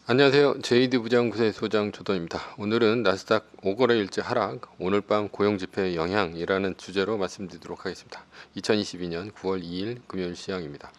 안녕하세요. JD 부장연구소의 소장 조던입니다. 오늘은 나스닥 5거래일째 하락, 오늘 밤 고용지표의 영향이라는 주제로 말씀드리도록 하겠습니다. 2022년 9월 2일 금요일 시황입니다.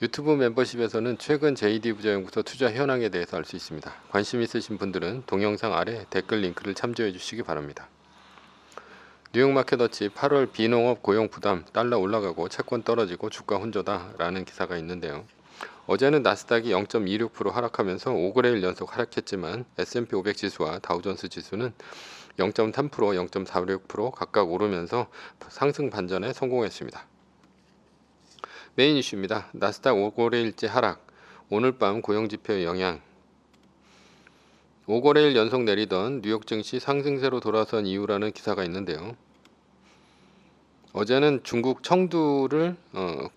유튜브 멤버십에서는 최근 JD 부장연구소 투자 현황에 대해서 알 수 있습니다. 관심 있으신 분들은 동영상 아래 댓글 링크를 참조해 주시기 바랍니다. 뉴욕마켓워치 8월 비농업 고용 부담 달러 올라가고 채권 떨어지고 주가 혼조다라는 기사가 있는데요. 어제는 나스닥이 0.26% 하락하면서 5거래일 연속 하락했지만 S&P 500 지수와 다우존스 지수는 0.3%, 0.46% 각각 오르면서 상승 반전에 성공했습니다. 메인 이슈입니다. 나스닥 5거래일째 하락, 오늘 밤 고용지표의 영향. 5거래일 연속 내리던 뉴욕 증시 상승세로 돌아선 이유라는 기사가 있는데요. 어제는 중국 청두를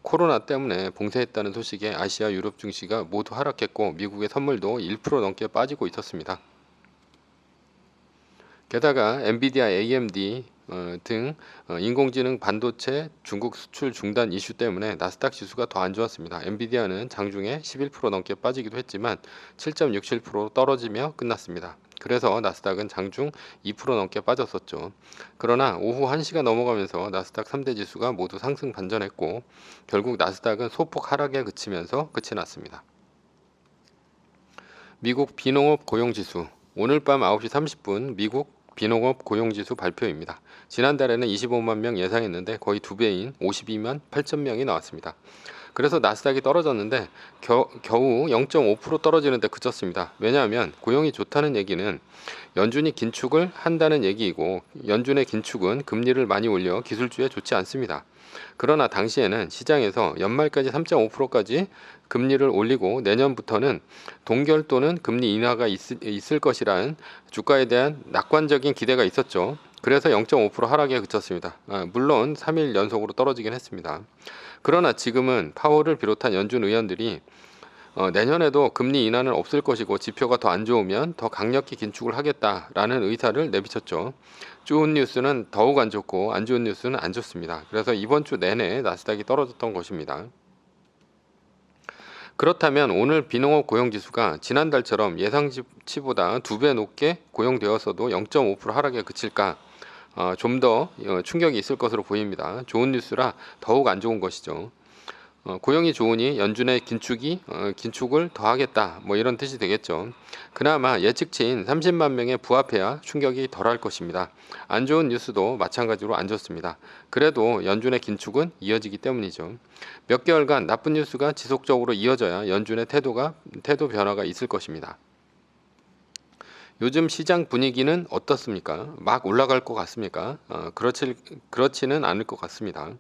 코로나 때문에 봉쇄했다는 소식에 아시아 유럽 증시가 모두 하락했고 미국의 선물도 1% 넘게 빠지고 있었습니다. 게다가 엔비디아, AMD 등 인공지능 반도체 중국 수출 중단 이슈 때문에 나스닥 지수가 더 안 좋았습니다. 엔비디아는 장중에 11% 넘게 빠지기도 했지만 7.67% 떨어지며 끝났습니다. 그래서 나스닥은 장중 2% 넘게 빠졌었죠. 그러나 오후 1시가 넘어가면서 나스닥 3대 지수가 모두 상승 반전했고 결국 나스닥은 소폭 하락에 그치면서 끝이 났습니다. 미국 비농업 고용지수 오늘 밤 9시 30분 미국 비농업 고용지수 발표입니다. 지난달에는 25만 명 예상했는데 거의 2배인 52만 8천 명이 나왔습니다. 그래서 나스닥이 떨어졌는데 겨우 0.5% 떨어지는데 그쳤습니다. 왜냐하면 고용이 좋다는 얘기는 연준이 긴축을 한다는 얘기이고 연준의 긴축은 금리를 많이 올려 기술주에 좋지 않습니다. 그러나 당시에는 시장에서 연말까지 3.5%까지 금리를 올리고 내년부터는 동결 또는 금리 인하가 있을 것이라는 주가에 대한 낙관적인 기대가 있었죠. 그래서 0.5% 하락에 그쳤습니다. 물론 3일 연속으로 떨어지긴 했습니다. 그러나 지금은 파월을 비롯한 연준 의원들이 내년에도 금리 인하는 없을 것이고 지표가 더 안 좋으면 더 강력히 긴축을 하겠다라는 의사를 내비쳤죠. 좋은 뉴스는 더욱 안 좋고 안 좋은 뉴스는 안 좋습니다. 그래서 이번 주 내내 나스닥이 떨어졌던 것입니다. 그렇다면 오늘 비농업 고용지수가 지난달처럼 예상치보다 2배 높게 고용되었어도 0.5% 하락에 그칠까? 좀 더 충격이 있을 것으로 보입니다. 좋은 뉴스라 더욱 안 좋은 것이죠. 고용이 좋으니 연준의 긴축을 더 하겠다 뭐 이런 뜻이 되겠죠. 그나마 예측치인 30만 명에 부합해야 충격이 덜할 것입니다. 안 좋은 뉴스도 마찬가지로 안 좋습니다. 그래도 연준의 긴축은 이어지기 때문이죠. 몇 개월간 나쁜 뉴스가 지속적으로 이어져야 연준의 태도 변화가 있을 것입니다. 요즘 시장 분위기는 어떻습니까? 막 올라갈 것 같습니까? 그렇지는 않을 것 같습니다.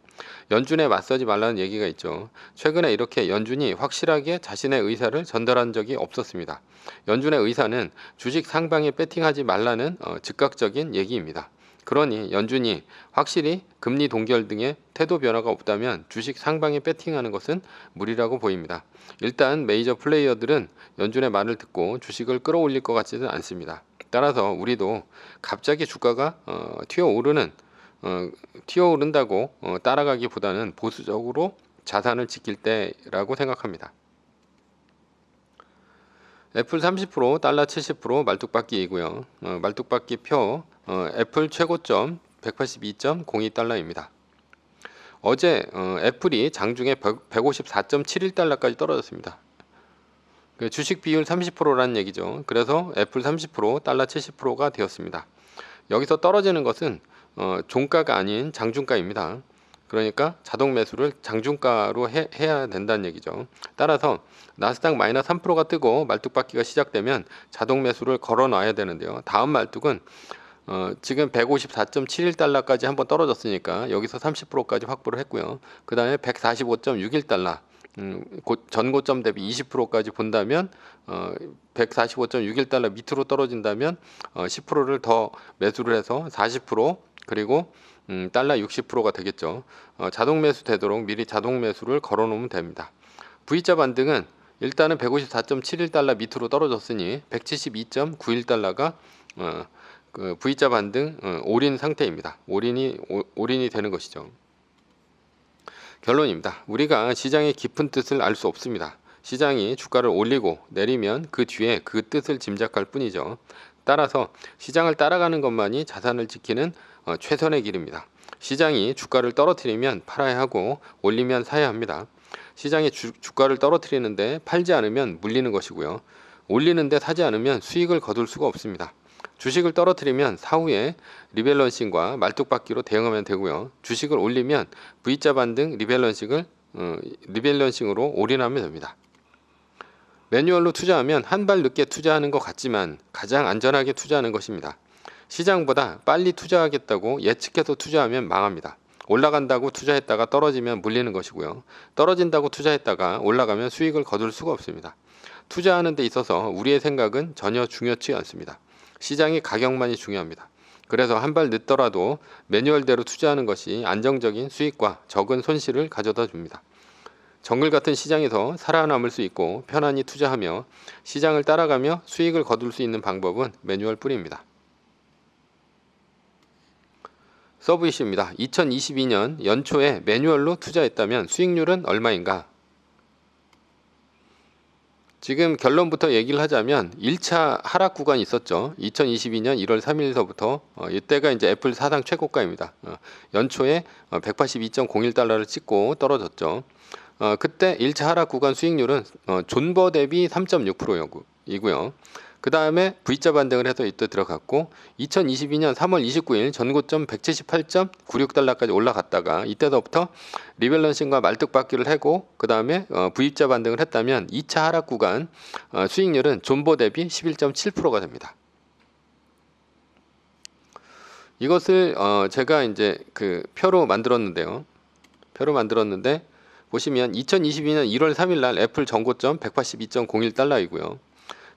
연준에 맞서지 말라는 얘기가 있죠. 최근에 이렇게 연준이 확실하게 자신의 의사를 전달한 적이 없었습니다. 연준의 의사는 주식 상방에 배팅하지 말라는 즉각적인 얘기입니다. 그러니 연준이 확실히 금리 동결 등의 태도 변화가 없다면 주식 상방에 배팅하는 것은 무리라고 보입니다. 일단 메이저 플레이어들은 연준의 말을 듣고 주식을 끌어올릴 것 같지는 않습니다. 따라서 우리도 갑자기 주가가 튀어오른다고 따라가기보다는 보수적으로 자산을 지킬 때라고 생각합니다. 애플 30%, 달러 70% 말뚝박기이고요. 말뚝박기 표 애플 최고점 182.02달러입니다. 어제 애플이 장중에 154.71달러까지 떨어졌습니다. 그 주식 비율 30%라는 얘기죠. 그래서 애플 30%, 달러 70%가 되었습니다. 여기서 떨어지는 것은 종가가 아닌 장중가입니다. 그러니까 자동 매수를 장중가로 해야 된다는 얘기죠. 따라서 나스닥 마이너스 3%가 뜨고 말뚝박기가 시작되면 자동 매수를 걸어 놔야 되는데요. 다음 말뚝은 지금 154.71달러까지 한번 떨어졌으니까 여기서 30%까지 확보를 했고요. 그 다음에 145.61달러 전고점 대비 20%까지 본다면 145.61달러 밑으로 떨어진다면 10%를 더 매수를 해서 40% 그리고 달러 60%가 되겠죠. 자동 매수 되도록 미리 자동 매수를 걸어 놓으면 됩니다. V자 반등은 일단은 154.71달러 밑으로 떨어졌으니 172.91달러가 그 V자 반등 올인 상태입니다. 올인이 되는 것이죠. 결론입니다. 우리가 시장의 깊은 뜻을 알 수 없습니다. 시장이 주가를 올리고 내리면 그 뒤에 그 뜻을 짐작할 뿐이죠. 따라서 시장을 따라가는 것만이 자산을 지키는 최선의 길입니다. 시장이 주가를 떨어뜨리면 팔아야 하고 올리면 사야 합니다. 시장이 주가를 떨어뜨리는데 팔지 않으면 물리는 것이고요. 올리는데 사지 않으면 수익을 거둘 수가 없습니다. 주식을 떨어뜨리면 사후에 리밸런싱과 말뚝박기로 대응하면 되고요. 주식을 올리면 V자 반등 리밸런싱으로 올인하면 됩니다. 매뉴얼로 투자하면 한 발 늦게 투자하는 것 같지만 가장 안전하게 투자하는 것입니다. 시장보다 빨리 투자하겠다고 예측해서 투자하면 망합니다. 올라간다고 투자했다가 떨어지면 물리는 것이고요. 떨어진다고 투자했다가 올라가면 수익을 거둘 수가 없습니다. 투자하는 데 있어서 우리의 생각은 전혀 중요치 않습니다. 시장의 가격만이 중요합니다. 그래서 한 발 늦더라도 매뉴얼대로 투자하는 것이 안정적인 수익과 적은 손실을 가져다 줍니다. 정글 같은 시장에서 살아남을 수 있고 편안히 투자하며 시장을 따라가며 수익을 거둘 수 있는 방법은 매뉴얼 뿐입니다. 서브 이슈입니다. 2022년 연초에 매뉴얼로 투자했다면 수익률은 얼마인가? 지금 결론부터 얘기를 하자면 1차 하락 구간이 있었죠. 2022년 1월 3일서부터 이때가 이제 애플 사상 최고가입니다. 연초에 182.01달러를 찍고 떨어졌죠. 그때 1차 하락 구간 수익률은 존버 대비 3.6%이고요. 그 다음에 V자 반등을 해서 이때 들어갔고 2022년 3월 29일 전고점 178.96달러까지 올라갔다가 이때서부터 리밸런싱과 말뚝박기를 하고 그 다음에 V자 반등을 했다면 2차 하락 구간 수익률은 존버 대비 11.7%가 됩니다. 이것을 제가 이제 그 표로 만들었는데 보시면 2022년 1월 3일 날 애플 전고점 182.01달러이고요.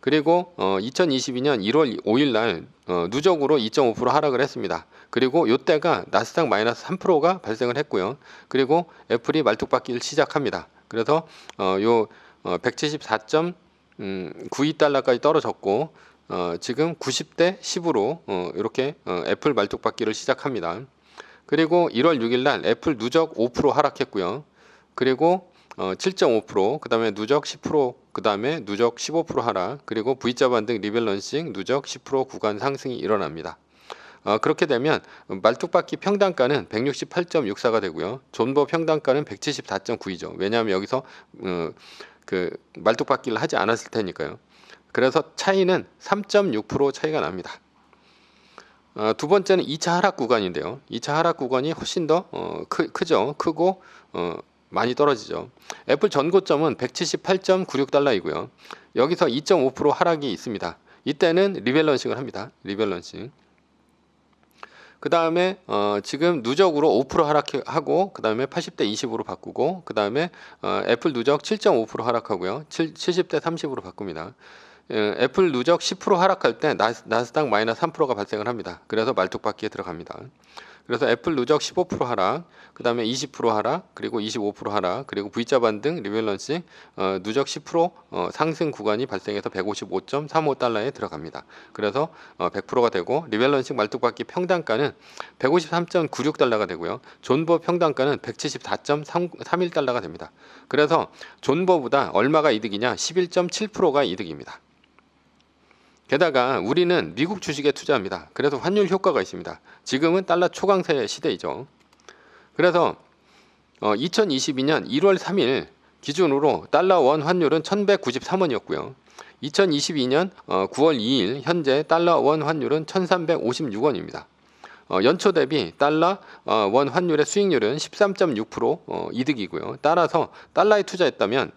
그리고 2022년 1월 5일 날 누적으로 2.5% 하락을 했습니다. 그리고 이때가 나스닥 마이너스 3%가 발생을 했고요. 그리고 애플이 말뚝박기를 시작합니다. 그래서 요 174.92달러까지 떨어졌고 지금 90대 10으로 이렇게 애플 말뚝박기를 시작합니다. 그리고 1월 6일 날 애플 누적 5% 하락했고요. 그리고 7.5%, 그 다음에 누적 10%, 그 다음에 누적 15% 하락, 그리고 V자 반등 리밸런싱 누적 10% 구간 상승이 일어납니다. 그렇게 되면 말뚝박기 평단가는 168.64가 되고요. 존버 평단가는 174.9이죠. 왜냐하면 여기서 그 말뚝박기를 하지 않았을 테니까요. 그래서 차이는 3.6% 차이가 납니다. 두 번째는 2차 하락 구간인데요. 2차 하락 구간이 훨씬 더 크죠. 크고 많이 떨어지죠. 애플 전고점은 178.96달러이고요. 여기서 2.5% 하락이 있습니다. 이때는 리밸런싱을 합니다. 리밸런싱. 그 다음에 지금 누적으로 5% 하락하고 그 다음에 80대 20으로 바꾸고 그 다음에 애플 누적 7.5% 하락하고요. 70대 30으로 바꿉니다. 애플 누적 10% 하락할 때 나스닥 마이너스 3%가 발생을 합니다. 그래서 말뚝박기에 들어갑니다. 그래서 애플 누적 15% 하락, 그 다음에 20% 하락, 그리고 25% 하락, 그리고 V자 반등 리밸런싱 누적 10% 상승 구간이 발생해서 155.35달러에 들어갑니다. 그래서 100%가 되고 리밸런싱 말뚝박기 평단가는 153.96달러가 되고요. 존버 평단가는 174.31달러가 됩니다. 그래서 존버보다 얼마가 이득이냐? 11.7%가 이득입니다. 게다가 우리는 미국 주식에 투자합니다. 그래서 환율 효과가 있습니다. 지금은 달러 초강세 시대이죠. 그래서 2022년 1월 3일 기준으로 달러 원 환율은 1193원이었고요. 2022년 9월 2일 현재 달러 원 환율은 1356원입니다. 연초 대비 달러 원 환율의 수익률은 13.6% 이득이고요. 따라서 달러에 투자했다면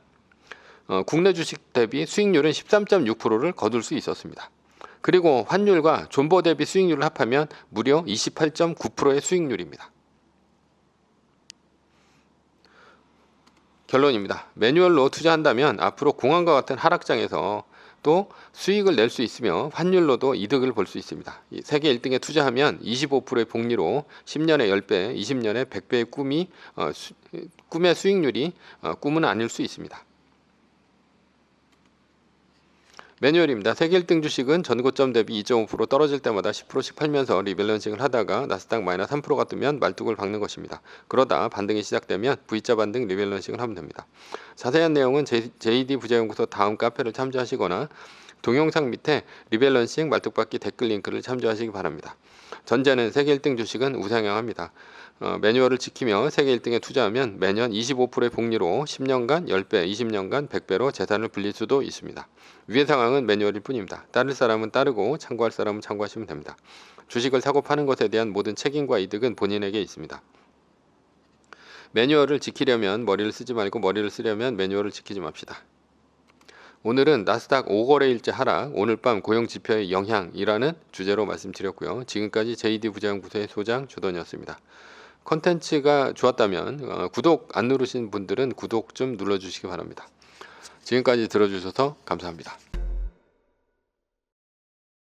국내 주식 대비 수익률은 13.6%를 거둘 수 있었습니다. 그리고 환율과 존버 대비 수익률을 합하면 무려 28.9%의 수익률입니다. 결론입니다. 매뉴얼로 투자한다면 앞으로 공황과 같은 하락장에서 또 수익을 낼 수 있으며 환율로도 이득을 볼 수 있습니다. 세계 1등에 투자하면 25%의 복리로 10년에 10배, 20년에 100배의 꿈의 수익률이 꿈은 아닐 수 있습니다. 매뉴얼입니다. 세계 1등 주식은 전고점 대비 2.5% 떨어질 때마다 10%씩 팔면서 리밸런싱을 하다가 나스닥 마이너스 3%가 뜨면 말뚝을 박는 것입니다. 그러다 반등이 시작되면 V자 반등 리밸런싱을 하면 됩니다. 자세한 내용은 JD 부자연구소 다음 카페를 참조하시거나 동영상 밑에 리밸런싱 말뚝박기 댓글 링크를 참조하시기 바랍니다. 전제는 세계 1등 주식은 우상향합니다. 매뉴얼을 지키며 세계 1등에 투자하면 매년 25%의 복리로 10년간 10배, 20년간 100배로 재산을 불릴 수도 있습니다. 위의 상황은 매뉴얼일 뿐입니다. 따를 사람은 따르고 참고할 사람은 참고하시면 됩니다. 주식을 사고 파는 것에 대한 모든 책임과 이득은 본인에게 있습니다. 매뉴얼을 지키려면 머리를 쓰지 말고 머리를 쓰려면 매뉴얼을 지키지 맙시다. 오늘은 나스닥 5거래일째 하락, 오늘 밤 고용지표의 영향이라는 주제로 말씀드렸고요. 지금까지 JD 부자연구소의 소장 조던이었습니다. 컨텐츠가 좋았다면 구독 안 누르신 분들은 구독 좀 눌러주시기 바랍니다. 지금까지 들어주셔서 감사합니다.